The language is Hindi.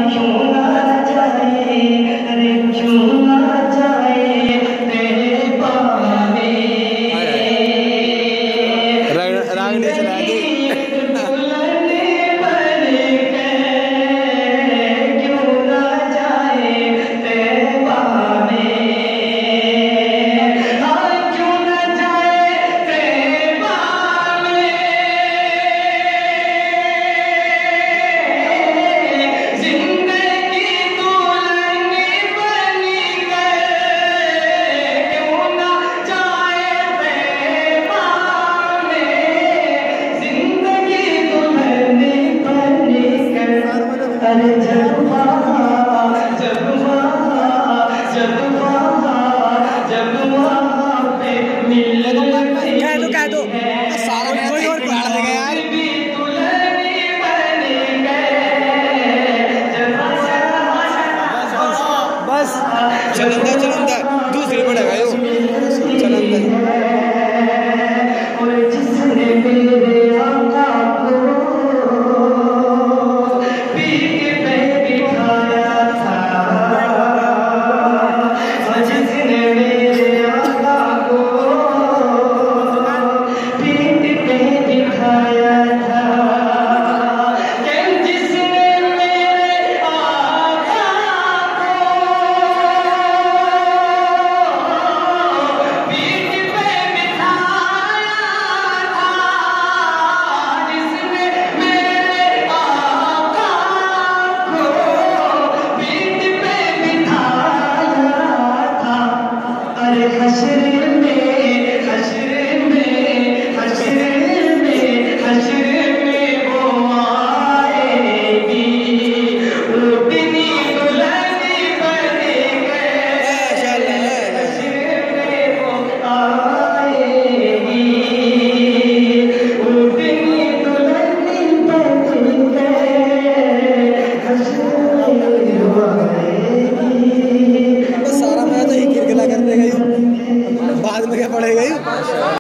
क्यों ना जाए, अरे क्यों ना जाए तेरे पावे। रागनी चला दी दुल्हन बन के क्यों ना जाए तेरे पावे। हाँ क्यों ना जाए तेरे पावे। जिंदगी दुल्हन बन के क्यों ना जाए तेरे पावे। जिंदगी दुल्हन बन के अरे जब